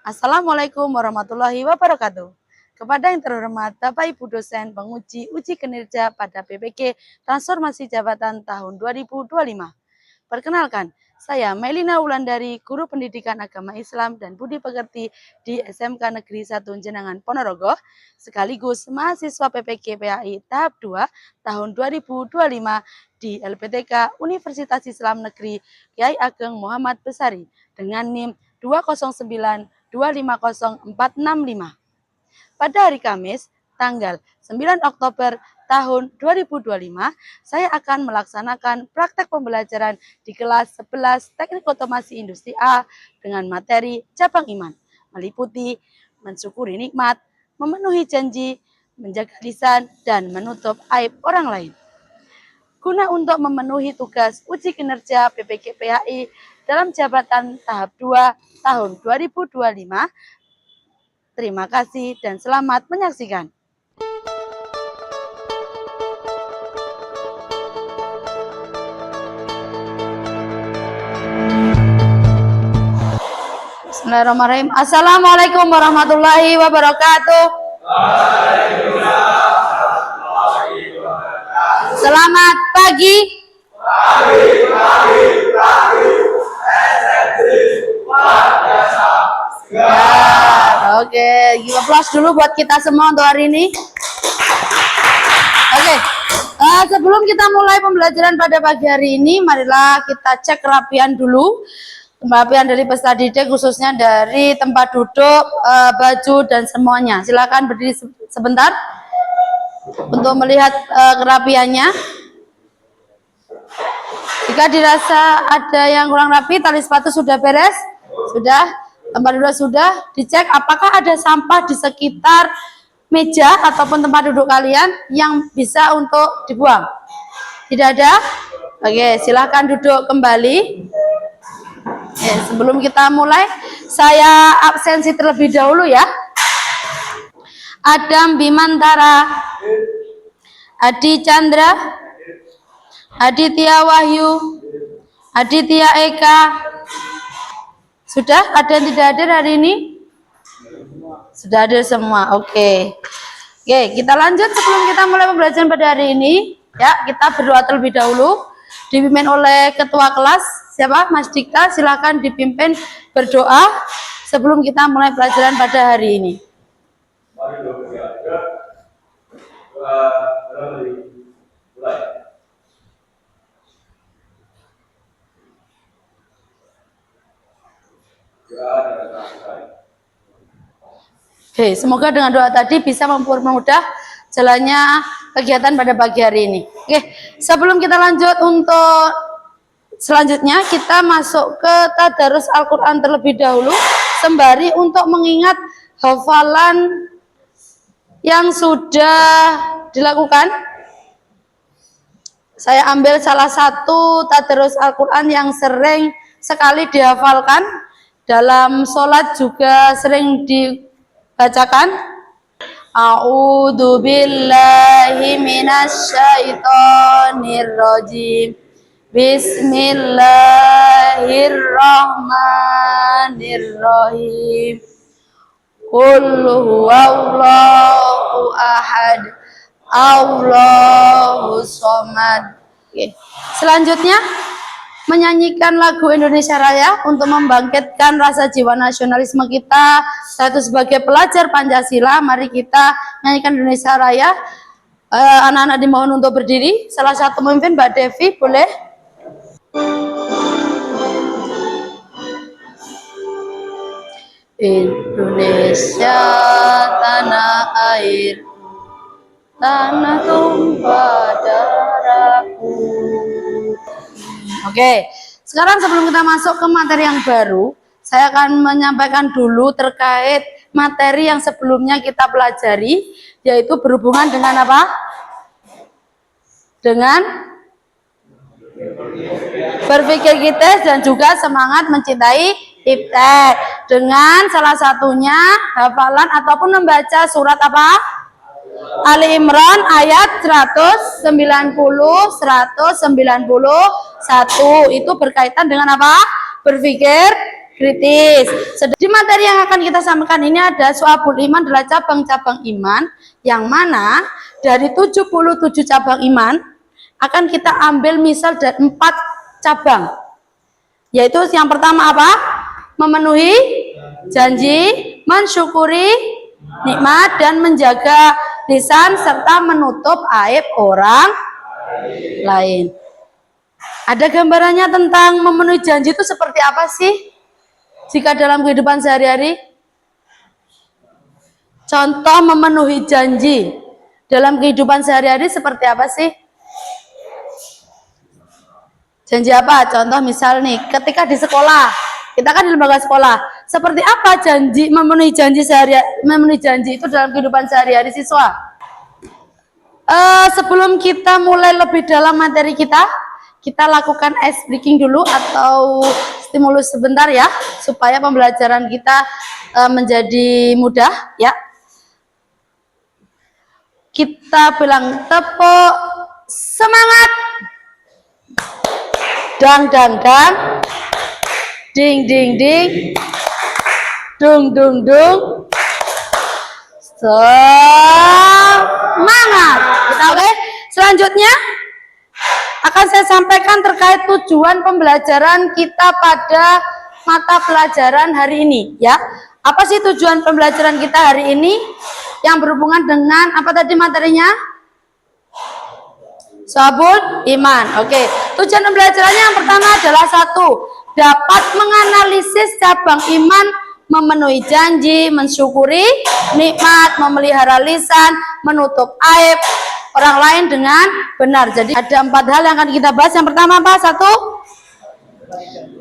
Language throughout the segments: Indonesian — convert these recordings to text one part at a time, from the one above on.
Assalamualaikum warahmatullahi wabarakatuh. Kepada yang terhormat Bapak Ibu dosen penguji uji kinerja pada PPG Transformasi Jabatan tahun 2025. Perkenalkan, saya Melina Wulandari, Guru Pendidikan Agama Islam dan Budi Pekerti di SMK Negeri 1 Jenangan Ponorogo, sekaligus mahasiswa PPG PAI tahap 2 tahun 2025 di LPTK Universitas Islam Negeri Kyai Ageng Muhammad Besari dengan NIM 209250465. Pada hari Kamis, tanggal 9 Oktober tahun 2025, saya akan melaksanakan praktek pembelajaran di kelas 11 Teknik Otomasi Industri A dengan materi cabang iman, meliputi mensyukuri nikmat, memenuhi janji, menjaga lisan, dan menutup aib orang lain. Guna untuk memenuhi tugas uji kinerja PPG PAI dalam jabatan tahap 2 tahun 2025. Terima kasih dan selamat menyaksikan. Bismillahirrahmanirrahim. Assalamualaikum warahmatullahi wabarakatuh. Selamat pagi. Oke, give applause dulu buat kita semua untuk hari ini. Oke, sebelum kita mulai pembelajaran pada pagi hari ini, marilah kita cek kerapian dulu. Kerapian dari peserta didik, khususnya dari tempat duduk, baju, dan semuanya. Silakan berdiri sebentar untuk melihat kerapiannya. Jika dirasa ada yang kurang rapi, tali sepatu sudah beres? Sudah? Tempat duduk sudah? Dicek apakah ada sampah di sekitar meja ataupun tempat duduk kalian yang bisa untuk dibuang? Tidak ada? Oke, silakan duduk kembali. Oke, sebelum kita mulai, saya absensi terlebih dahulu ya. Adam Bimantara, Adi Chandra, Aditya Wahyu, Aditya Eka. Sudah? Ada yang tidak hadir hari ini? Sudah hadir semua. Oke. Oke, kita lanjut sebelum kita mulai pembelajaran pada hari ini. Ya, kita berdoa terlebih dahulu. Dipimpin oleh ketua kelas. Siapa? Mas Dikta, silakan dipimpin berdoa sebelum kita mulai pelajaran pada hari ini. Oke, semoga dengan doa tadi bisa mempermudah jalannya kegiatan pada pagi hari ini. Oke, sebelum kita lanjut untuk selanjutnya, kita masuk ke tadarus Al-Quran terlebih dahulu, sembari untuk mengingat hafalan yang sudah dilakukan. Saya ambil salah satu tadarus Al-Quran yang sering sekali dihafalkan, dalam sholat juga sering dibacakan. A'udzu billahi minasyaitonir rajim. Bismillahirrahmanirrahim. Qul huwallahu ahad, Allahus somad. Oke. Selanjutnya menyanyikan lagu Indonesia Raya untuk membangkitkan rasa jiwa nasionalisme kita. Satu sebagai pelajar Pancasila, mari kita nyanyikan Indonesia Raya. Anak-anak dimohon untuk berdiri. Salah satu pemimpin, Mbak Devi, boleh? Indonesia tanah air, tanah tumpah darahku. Oke, sekarang sebelum kita masuk ke materi yang baru, saya akan menyampaikan dulu terkait materi yang sebelumnya kita pelajari, yaitu berhubungan dengan apa? Dengan berpikir kritis dan juga semangat mencintai iptek. Dengan salah satunya hafalan ataupun membaca surat apa? Ali Imran ayat 191. Itu berkaitan dengan apa? Berpikir kritis. Di materi yang akan kita sampaikan ini ada Syu'abul Iman adalah cabang-cabang iman, yang mana dari 77 cabang iman akan kita ambil misal dari 4 cabang. Yaitu yang pertama apa? Memenuhi janji, mensyukuri nikmat, dan menjaga lisan serta menutup aib orang lain. Ada gambarannya tentang memenuhi janji itu seperti apa sih? Jika dalam kehidupan sehari-hari, contoh memenuhi janji dalam kehidupan sehari-hari seperti apa sih? Janji apa? Contoh misal nih, ketika di sekolah, kita kan di lembaga sekolah, seperti apa janji memenuhi janji memenuhi janji itu dalam kehidupan sehari-hari siswa? Sebelum kita mulai lebih dalam materi kita lakukan ice breaking dulu atau stimulus sebentar ya, supaya pembelajaran kita menjadi mudah ya. Kita bilang tepuk semangat, dang dang dang, ding ding ding, dung dung dung, semangat. Kita oke. Selanjutnya akan saya sampaikan terkait tujuan pembelajaran kita pada mata pelajaran hari ini ya. Apa sih tujuan pembelajaran kita hari ini yang berhubungan dengan apa tadi materinya? Syu'abul Iman. Oke. Tujuan pembelajarannya yang pertama adalah 1. Dapat menganalisis cabang iman, memenuhi janji, mensyukuri nikmat, memelihara lisan, menutup aib orang lain dengan benar. Jadi ada 4 hal yang akan kita bahas. Yang pertama apa? 1.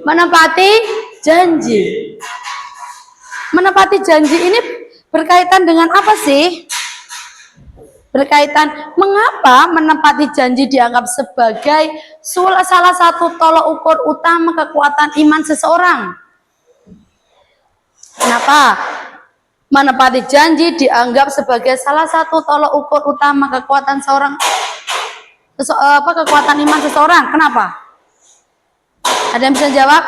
Menepati janji. Menepati janji ini berkaitan dengan apa sih? Berkaitan mengapa menepati janji dianggap sebagai salah satu tolok ukur utama kekuatan iman seseorang. Kenapa menepati janji dianggap sebagai salah satu tolok ukur utama kekuatan kekuatan iman seseorang? Kenapa? Ada yang bisa jawab?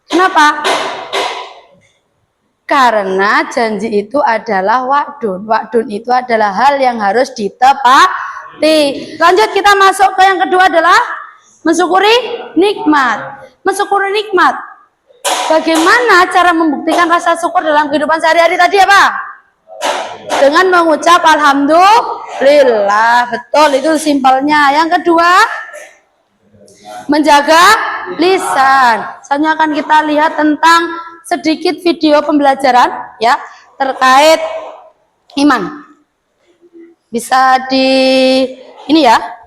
Kenapa? Karena janji itu adalah wa'dun. Wa'dun itu adalah hal yang harus ditepati. Lanjut, kita masuk ke yang kedua adalah mensyukuri nikmat. Mensyukuri nikmat. Bagaimana cara membuktikan rasa syukur dalam kehidupan sehari-hari tadi apa? Dengan mengucap alhamdulillah. Betul, itu simpelnya. Yang kedua, menjaga lisan. Selanjutnya akan kita lihat tentang sedikit video pembelajaran ya terkait iman. Bisa di ini ya.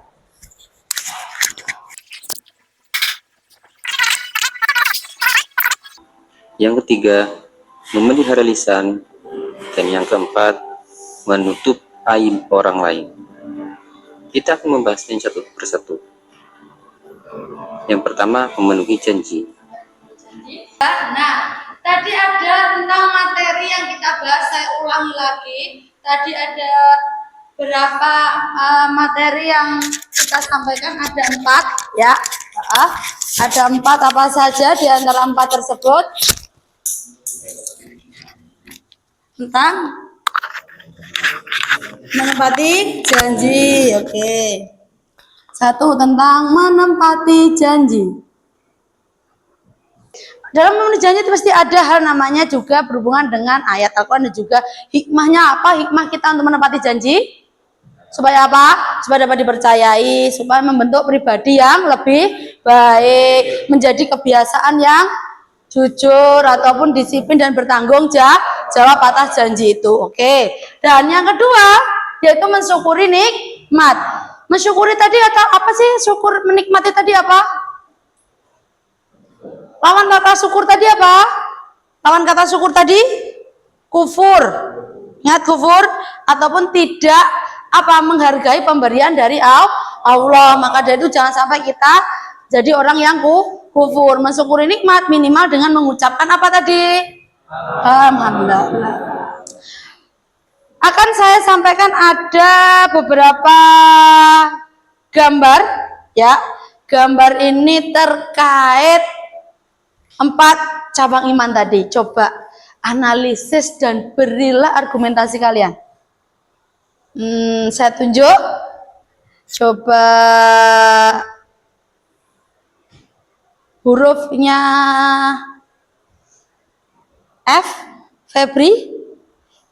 Yang ketiga, memelihara lisan. Dan yang keempat, menutup aib orang lain. Kita akan membahasnya satu persatu. Yang pertama, memenuhi janji. Nah, tadi ada tentang materi yang kita bahas, saya ulangi lagi. Tadi ada berapa materi yang kita sampaikan, ada 4 ya. Ada 4 apa saja di antara 4 tersebut? Tentang menepati janji. Oke. 1 tentang menepati janji. Dalam memenuhi janji itu pasti ada hal namanya juga berhubungan dengan ayat Al-Quran dan juga hikmahnya apa? Hikmah kita untuk menepati janji supaya apa? Supaya dapat dipercayai, supaya membentuk pribadi yang lebih baik, menjadi kebiasaan yang jujur ataupun disiplin dan bertanggung jawab atas janji itu. Oke. Dan yang kedua yaitu mensyukuri nikmat. Mensyukuri tadi apa sih? Syukur menikmati tadi apa? Lawan kata syukur tadi apa? Lawan kata syukur tadi kufur. Ingat kufur ataupun tidak menghargai pemberian dari Allah. Maka dari itu jangan sampai kita jadi orang yang kufur. Mensyukuri nikmat minimal dengan mengucapkan apa tadi? Alhamdulillah. Akan saya sampaikan ada beberapa gambar ya. Gambar ini terkait 4 cabang iman tadi. Coba analisis dan berilah argumentasi kalian. Saya tunjuk. Coba hurufnya F, Febri.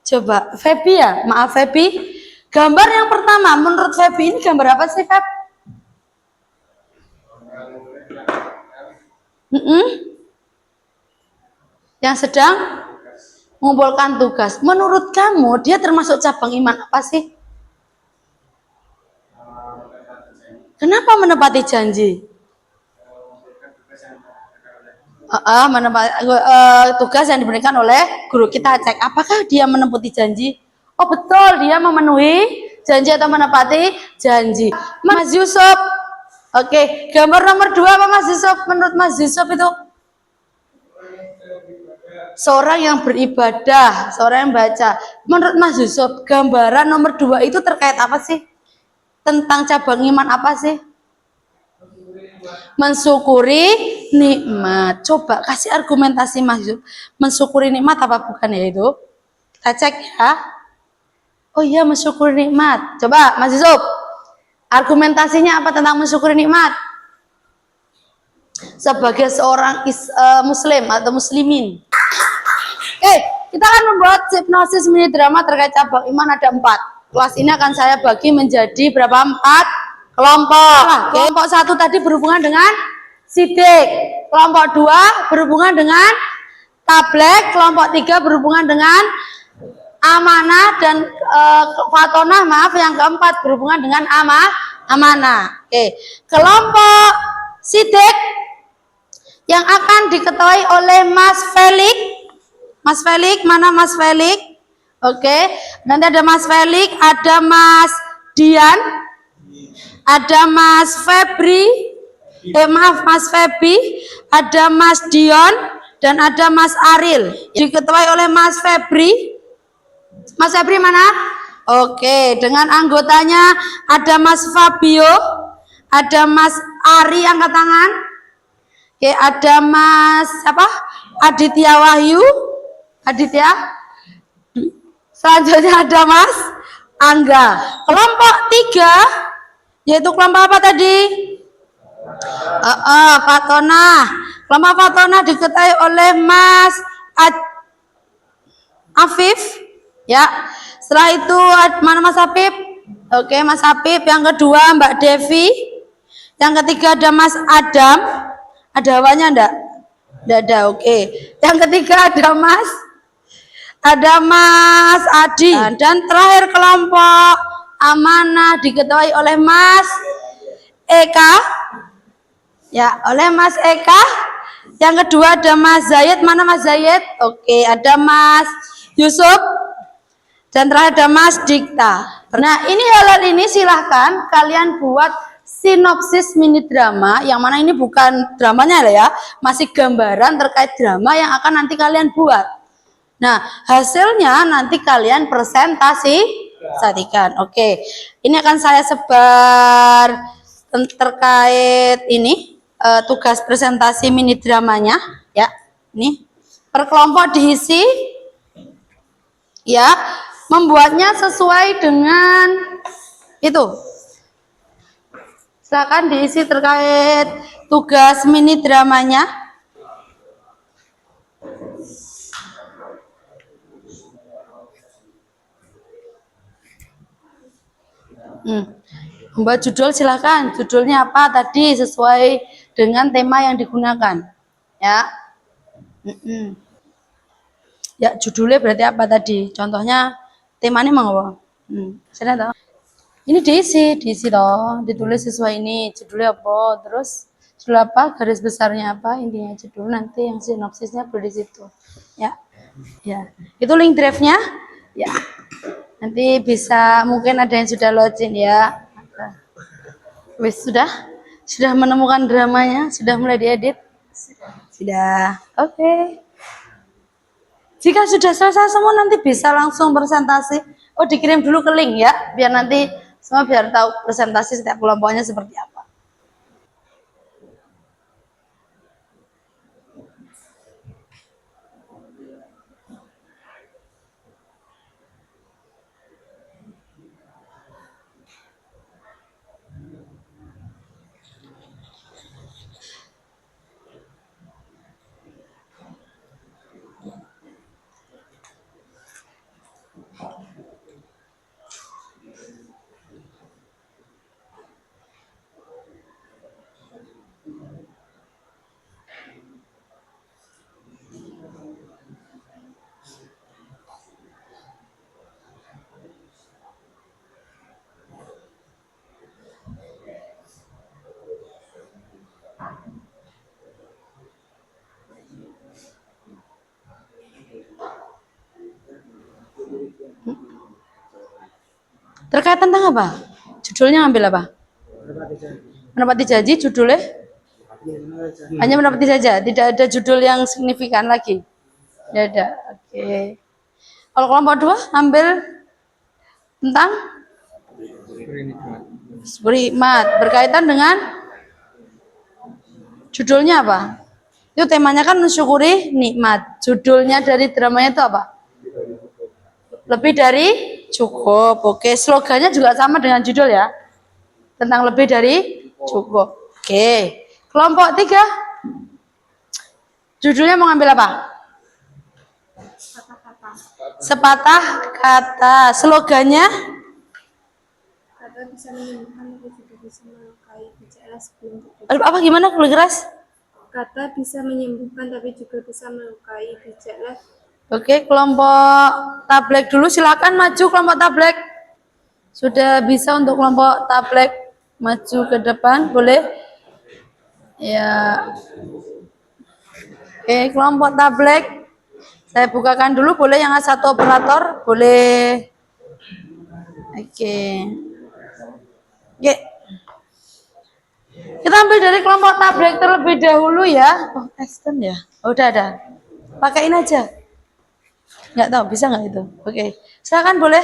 Coba Febri ya, maaf Febri. Gambar yang pertama, menurut Febri ini gambar apa sih, Feb? Yang sedang mengumpulkan tugas. Menurut kamu, dia termasuk cabang iman apa sih? Kenapa menepati janji? Menepati tugas yang diberikan oleh guru. Kita cek apakah dia menepati janji. Oh betul, dia memenuhi janji atau menepati janji. Mas Yusuf, oke, gambar nomor 2 apa Mas Yusuf? Menurut Mas Yusuf itu seorang yang beribadah, seorang yang baca. Menurut Mas Yusuf, gambaran nomor 2 itu terkait apa sih? Tentang cabang iman apa sih? Mensyukuri nikmat. Coba kasih argumentasi Mas Yusuf. Mensyukuri nikmat apa bukan ya itu? Kita cek ya. Oh iya, mensyukuri nikmat. Coba Mas Yusuf, argumentasinya apa tentang mensyukuri nikmat? Sebagai seorang muslim atau muslimin. Kita akan membuat hipnosis mini drama terkait cabang iman ada 4. Kelas ini akan saya bagi menjadi berapa? 4 kelompok. Kelompok 1 tadi berhubungan dengan sidik. Kelompok 2 berhubungan dengan tablek. Kelompok 3 berhubungan dengan amanah dan fatonah, maaf, yang keempat berhubungan dengan amanah. Kelompok sidik yang akan diketuai oleh Mas Felix. Mas Felix, mana Mas Felix? Nanti ada Mas Felix, ada Mas Dian, ada Mas Febri, Mas Febri, ada Mas Dion, dan ada Mas Aril. Diketuai oleh Mas Febri. Mas Febri mana? Dengan anggotanya ada Mas Fabio, ada Mas Ari angkat tangan. Ada Mas Aditya Wahyu, Aditya. Selanjutnya ada Mas Angga. Kelompok 3 yaitu kelompok apa tadi? Fatona. Kelompok Fatona diketuai oleh Mas Afif. Ya, setelah itu mana Mas Apip? Mas Apip. Yang kedua Mbak Devi. Yang ketiga ada Mas Adam. Ada awalnya enggak? Enggak ada. Yang ketiga ada Mas Adi. Dan terakhir kelompok amanah diketuai oleh Mas Eka. Ya, oleh Mas Eka. Yang kedua ada Mas Zayed. Mana Mas Zayed? Ada Mas Yusuf. Dan terakhir ada Mas Dikta. Nah, ini hal ini silahkan kalian buat sinopsis mini drama, yang mana ini bukan dramanya ya, masih gambaran terkait drama yang akan nanti kalian buat. Nah, hasilnya nanti kalian presentasikan. Ini akan saya sebar terkait ini tugas presentasi mini dramanya ya. Ini per kelompok diisi ya. Membuatnya sesuai dengan itu. Silakan diisi terkait tugas mini dramanya. Membuat judul silakan. Judulnya apa tadi sesuai dengan tema yang digunakan. Ya. Ya, judulnya berarti apa tadi? Contohnya temanya mau apa? Saya tahu. Ini diisi toh, ditulis sesuai ini. Judulnya apa? Terus judul apa? Garis besarnya apa? Intinya judul, nanti yang sinopsisnya berada di situ. Ya. Itu link drive-nya. Ya. Nanti bisa, mungkin ada yang sudah login ya. Wis, sudah menemukan dramanya, sudah mulai diedit. Sudah. Jika sudah selesai semua nanti bisa langsung presentasi. Dikirim dulu ke link ya, biar nanti semua biar tahu presentasi setiap kelompoknya seperti apa. Terkait tentang apa? Judulnya ngambil apa? Menepati janji, judulnya? Hanya menepati saja, tidak ada judul yang signifikan lagi. Tidak ada. Oke. Kalau kelompok 2 ambil tentang berhikmat, berkaitan dengan judulnya apa? Itu temanya kan mensyukuri nikmat. Judulnya dari dramanya itu apa? Lebih dari cukup. Oke, slogannya juga sama dengan judul ya. Tentang lebih dari cukup. Oke. Kelompok 3 judulnya mau ngambil apa? Sepatah kata. Slogannya? Kata bisa menyembuhkan tapi juga bisa melukai, bijaklah sebelum terjadi. Apa gimana lebih keras? Kata bisa menyembuhkan tapi juga bisa melukai, bijaklah. Oke, kelompok tablek dulu silakan maju kelompok tablek. Sudah bisa untuk kelompok tablek maju ke depan, boleh? Ya. Oke, kelompok tablek saya bukakan dulu, boleh yang satu operator, boleh. Oke. Oke. Kita ambil dari kelompok tablek terlebih dahulu ya. Oh, extend ya. Oh, udah ada. Pakaiin aja. Nggak tahu bisa nggak itu? Oke. Silakan boleh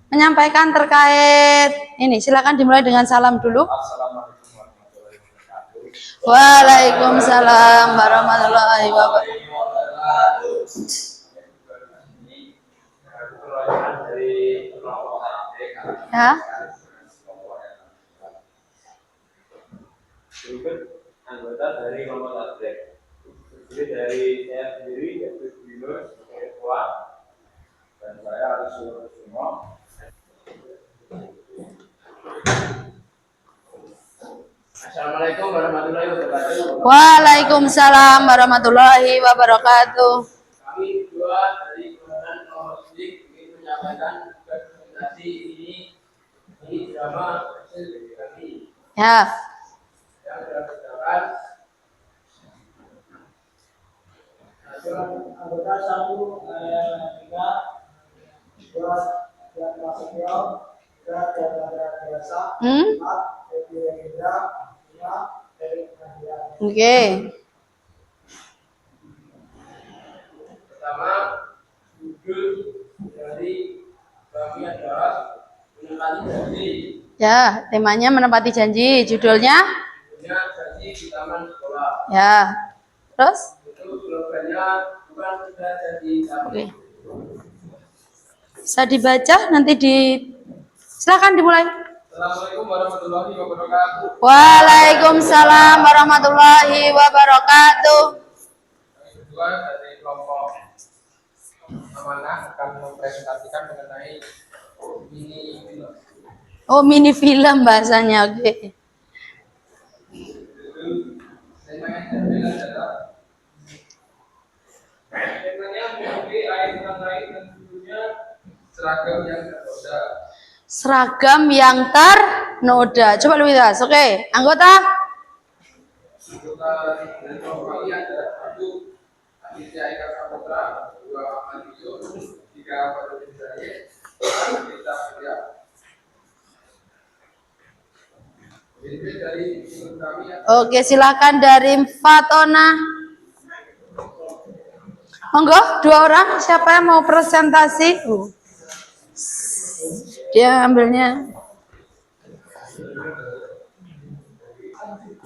menyampaikan terkait ini. Silakan dimulai dengan salam dulu. Waalaikumsalam warahmatullahi wabarakatuh. Ya. Berikut anggota dari kelompok tablek. Jadi dari saya sendiri yaitu Binus sebagai ketua dan saya harus semua. Assalamualaikum warahmatullahi wabarakatuh. Waalaikumsalam warahmatullahi wabarakatuh. Kami berdua dari Kementerian Logistik ingin menyampaikan presentasi ini drama hasil dari kami. Ya. Yang berdasarkan anggota 1 3 2 yang Prasetyo 3 Chandra Biasa 4 Edi Rendra 5 Erik Nadian. Oke. Pertama, judul dari kami adalah menepati janji. Ya, temanya menepati janji. Judulnya? Punya janji di taman sekolah. Ya. Terus? Itu slogannya bukan sudah jadi tapi. Oke. Bisa dibaca nanti silakan dimulai. Assalamualaikum warahmatullahi wabarakatuh. Waalaikumsalam warahmatullahi wabarakatuh. Yang kedua dari kelompok amanah akan mempresentasikan mengenai mini film. Oh, mini film bahasanya. Oke. Temanya menjadi air lain dan tentunya seragam yang ternoda. Seragam yang ternoda. Coba lebih jelas. Oke, anggota. Anggota dari kelompok ini ada 1 Aditya Eka Saputra, 2 Ahmad Yusuf, 3 Fadil Zahid, 4 Rita Surya. Dari kami Oke, silakan dari Fatona. Monggo, 2 orang. Siapa yang mau presentasi? Dia ambilnya.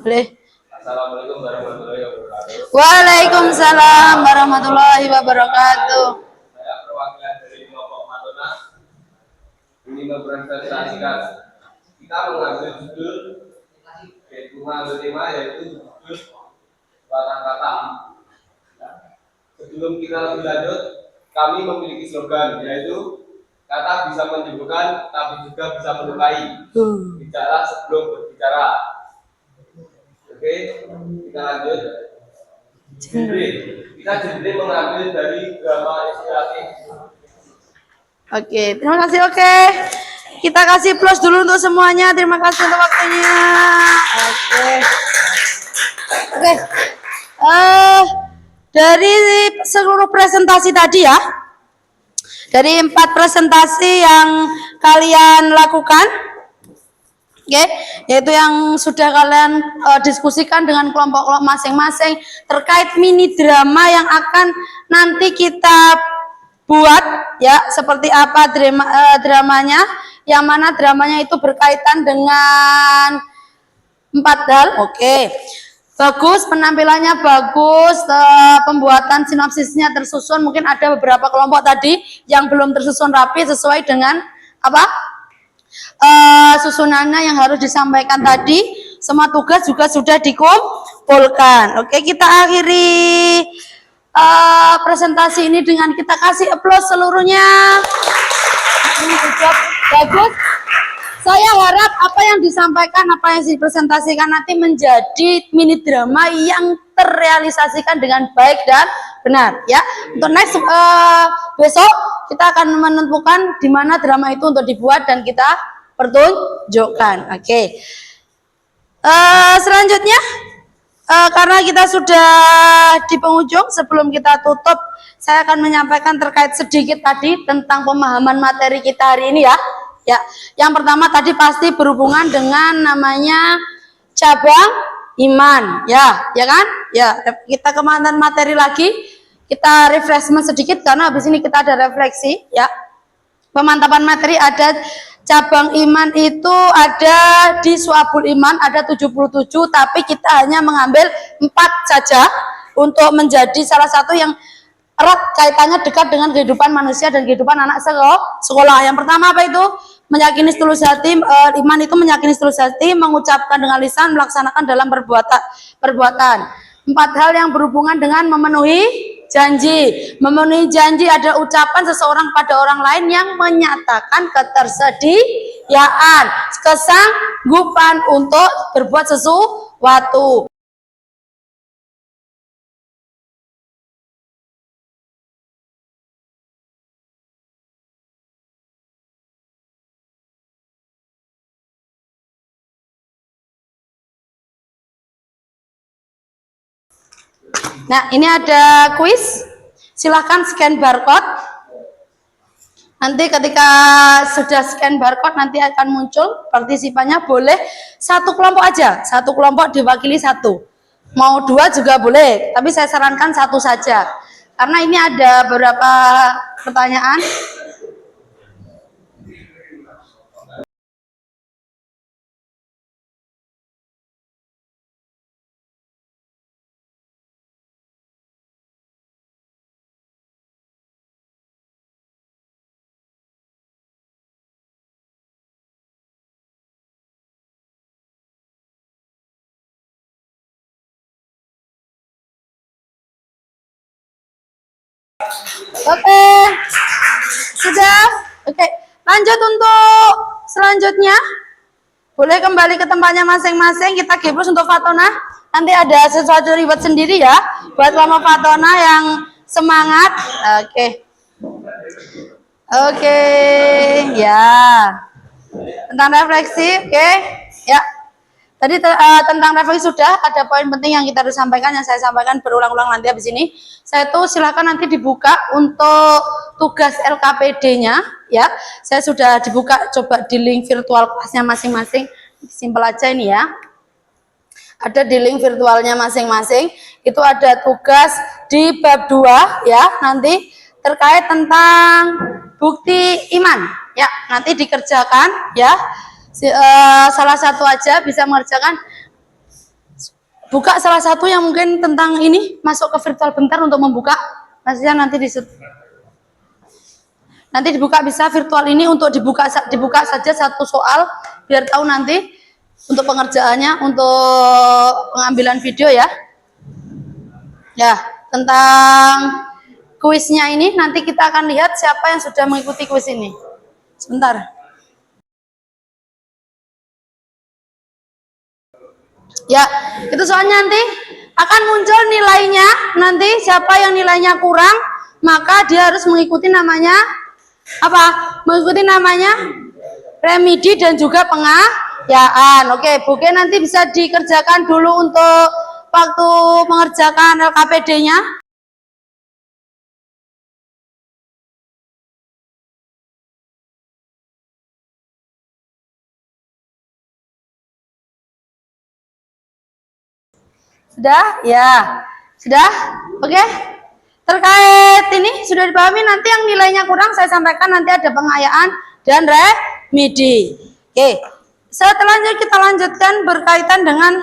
Boleh. Assalamualaikum warahmatullahi wabarakatuh. Waalaikumsalam warahmatullahi wabarakatuh. Saya perwakilan dari kelompok Madonna ini mempresentasikan kita mengambil judul yaitu mengambil tema yaitu judul kata-kata. Sebelum kita lebih lanjut, kami memiliki slogan yaitu kata bisa menyembuhkan tapi juga bisa melukai. Bicara sebelum berbicara. Oke, kita lanjut. Genre. Kita genre mengambil dari drama inspiratif. Oke, terima kasih. Oke, kita kasih plus dulu untuk semuanya. Terima kasih untuk waktunya. Oke. Dari seluruh presentasi tadi ya, dari 4 presentasi yang kalian lakukan, oke, yaitu yang sudah kalian diskusikan dengan kelompok-kelompok masing-masing terkait mini drama yang akan nanti kita buat, ya, seperti apa dramanya, yang mana dramanya itu berkaitan dengan 4 hal. Oke. Bagus, penampilannya bagus, pembuatan sinopsisnya tersusun. Mungkin ada beberapa kelompok tadi yang belum tersusun rapi sesuai dengan apa susunannya yang harus disampaikan tadi. Semua tugas juga sudah dikumpulkan. Oke, kita akhiri presentasi ini dengan kita kasih applause seluruhnya. Bagus. Saya harap apa yang disampaikan, apa yang dipresentasikan nanti menjadi mini drama yang terrealisasikan dengan baik dan benar, ya. Untuk next besok kita akan menentukan di mana drama itu untuk dibuat dan kita pertunjukkan. Oke. Selanjutnya karena kita sudah di penghujung, sebelum kita tutup saya akan menyampaikan terkait sedikit tadi tentang pemahaman materi kita hari ini, ya. Ya, yang pertama tadi pasti berhubungan dengan namanya cabang iman, ya kan? Ya, kita ke materi lagi, kita refreshment sedikit karena habis ini kita ada refleksi, ya. Pemantapan materi ada cabang iman itu ada di Su'abul Iman ada 77, tapi kita hanya mengambil 4 saja untuk menjadi salah satu yang erat kaitannya dekat dengan kehidupan manusia dan kehidupan anak sekolah. Yang pertama apa itu? Meyakini setulus hati, iman itu meyakini setulus hati, mengucapkan dengan lisan, melaksanakan dalam perbuatan. 4 hal yang berhubungan dengan memenuhi janji. Memenuhi janji ada ucapan seseorang pada orang lain yang menyatakan ketersediaan, kesanggupan untuk berbuat sesuatu. Nah, ini ada kuis. Silahkan scan barcode. Nanti ketika sudah scan barcode nanti akan muncul partisipannya. Boleh satu kelompok aja, satu kelompok diwakili satu. Mau 2 juga boleh, tapi saya sarankan 1 saja. Karena ini ada beberapa pertanyaan. Oke, sudah. Oke, lanjut untuk selanjutnya. Boleh kembali ke tempatnya masing-masing. Kita gibrus untuk Fatona. Nanti ada sesuatu ribet sendiri, ya, buat Mama Fatona yang semangat. Oke. Oke, ya. Tentang refleksi, oke, ya. Tadi tentang refleksi sudah, ada poin penting yang kita harus sampaikan, yang saya sampaikan berulang-ulang nanti habis ini. Saya tuh silakan nanti dibuka untuk tugas LKPD-nya, ya. Saya sudah dibuka, coba di link virtual kelasnya masing-masing. Simpel aja ini, ya. Ada di link virtualnya masing-masing. Itu ada tugas di bab 2, ya, nanti terkait tentang bukti iman, ya. Nanti dikerjakan, ya. Salah satu aja bisa mengerjakan. Buka salah satu yang mungkin tentang ini, masuk ke virtual bentar untuk membuka. Maksudnya nanti nanti dibuka, bisa virtual ini untuk dibuka saja satu soal biar tahu nanti untuk pengerjaannya, untuk pengambilan video, ya. Ya, tentang kuisnya ini nanti kita akan lihat siapa yang sudah mengikuti kuis ini. Sebentar. Ya, itu soalnya nanti akan muncul nilainya. Nanti siapa yang nilainya kurang, maka dia harus mengikuti namanya apa? Mengikuti namanya remedi dan juga pengayaan. Oke, mungkin nanti bisa dikerjakan dulu untuk waktu mengerjakan LKPD-nya. Sudah? Ya. Sudah? Oke. Terkait ini sudah dipahami, nanti yang nilainya kurang saya sampaikan nanti ada pengayaan dan remedi. Oke. Setelah kita lanjutkan berkaitan dengan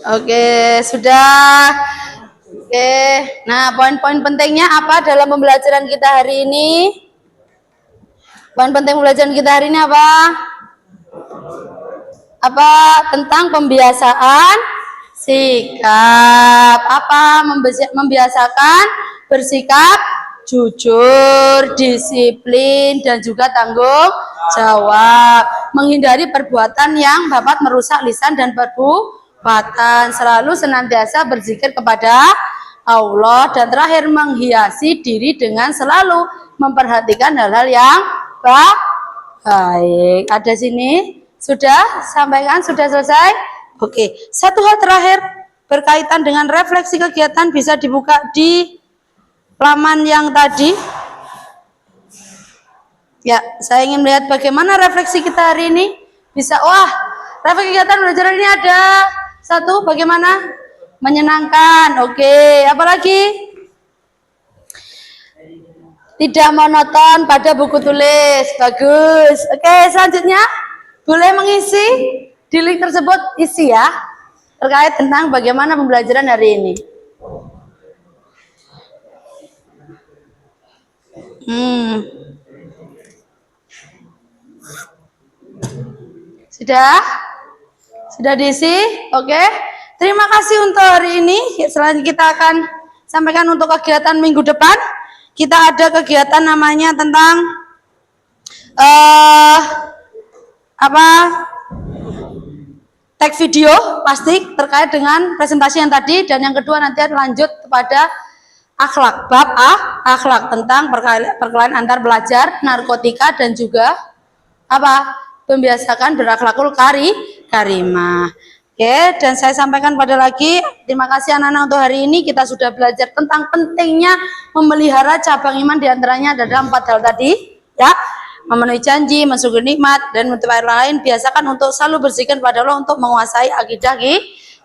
Oke, sudah. Oke. Nah, poin-poin pentingnya apa dalam pembelajaran kita hari ini? Poin penting pembelajaran kita hari ini apa? Apa tentang pembiasaan sikap. Apa membiasakan bersikap jujur, disiplin, dan juga tanggung jawab. Menghindari perbuatan yang dapat merusak lisan dan perbuatan. Selalu senantiasa berzikir kepada Allah. Dan terakhir, menghiasi diri dengan selalu memperhatikan hal-hal yang baik. Ada sini? Sudah? Sampaikan? Sudah selesai? Oke. Satu hal terakhir berkaitan dengan refleksi kegiatan bisa dibuka di laman yang tadi. Ya, saya ingin melihat bagaimana refleksi kita hari ini. Bisa, refleksi kegiatan belajar ini ada satu, bagaimana? Menyenangkan. Oke, apalagi? Tidak monoton pada buku tulis. Bagus. Oke, selanjutnya boleh mengisi di link tersebut, isi ya, terkait tentang bagaimana pembelajaran hari ini. Sudah diisi? Oke. Terima kasih untuk hari ini. Selanjutnya kita akan sampaikan untuk kegiatan minggu depan. Kita ada kegiatan namanya tentang tag video pasti terkait dengan presentasi yang tadi, dan yang kedua nanti lanjut kepada akhlak, bab akhlak tentang perkelahian antar pelajar, narkotika, dan juga membiasakan berakhlakul karimah. Oke, dan saya sampaikan pada lagi, terima kasih anak-anak untuk hari ini. Kita sudah belajar tentang pentingnya memelihara cabang iman, diantaranya adalah 4 hal tadi, ya. Memenuhi janji, mensyukuri nikmat, dan motivasi lain. Biasakan untuk selalu berzikir pada Allah untuk menguasai akidah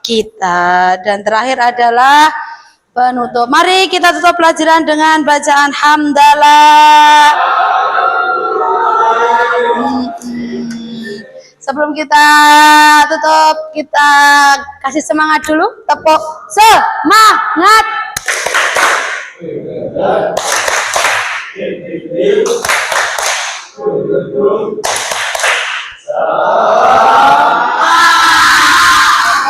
kita. Dan terakhir adalah penutup. Mari kita tutup pelajaran dengan bacaan hamdalah. Sebelum kita tutup, kita kasih semangat dulu. Tepuk semangat.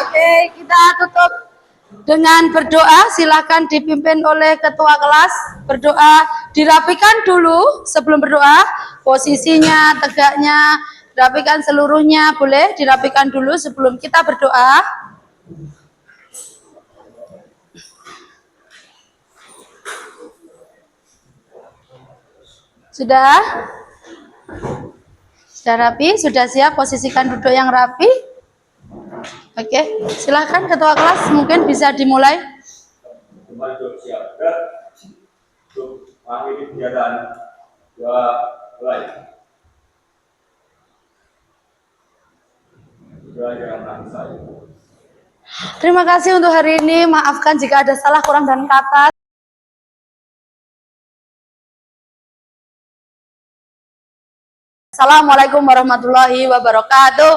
Oke, kita tutup dengan berdoa. Silakan dipimpin oleh ketua kelas. Berdoa, dirapikan dulu sebelum berdoa. Posisinya, tegaknya, dirapikan seluruhnya. Boleh dirapikan dulu sebelum kita berdoa. Sudah? Sudah rapi? Sudah siap? Posisikan duduk yang rapi. Oke, silahkan ketua kelas, mungkin bisa dimulai. Siap. Untuk mengakhiri kegiatan mulai. Terima kasih untuk hari ini. Maafkan jika ada salah, kurang dan kata. Assalamualaikum warahmatullahi wabarakatuh.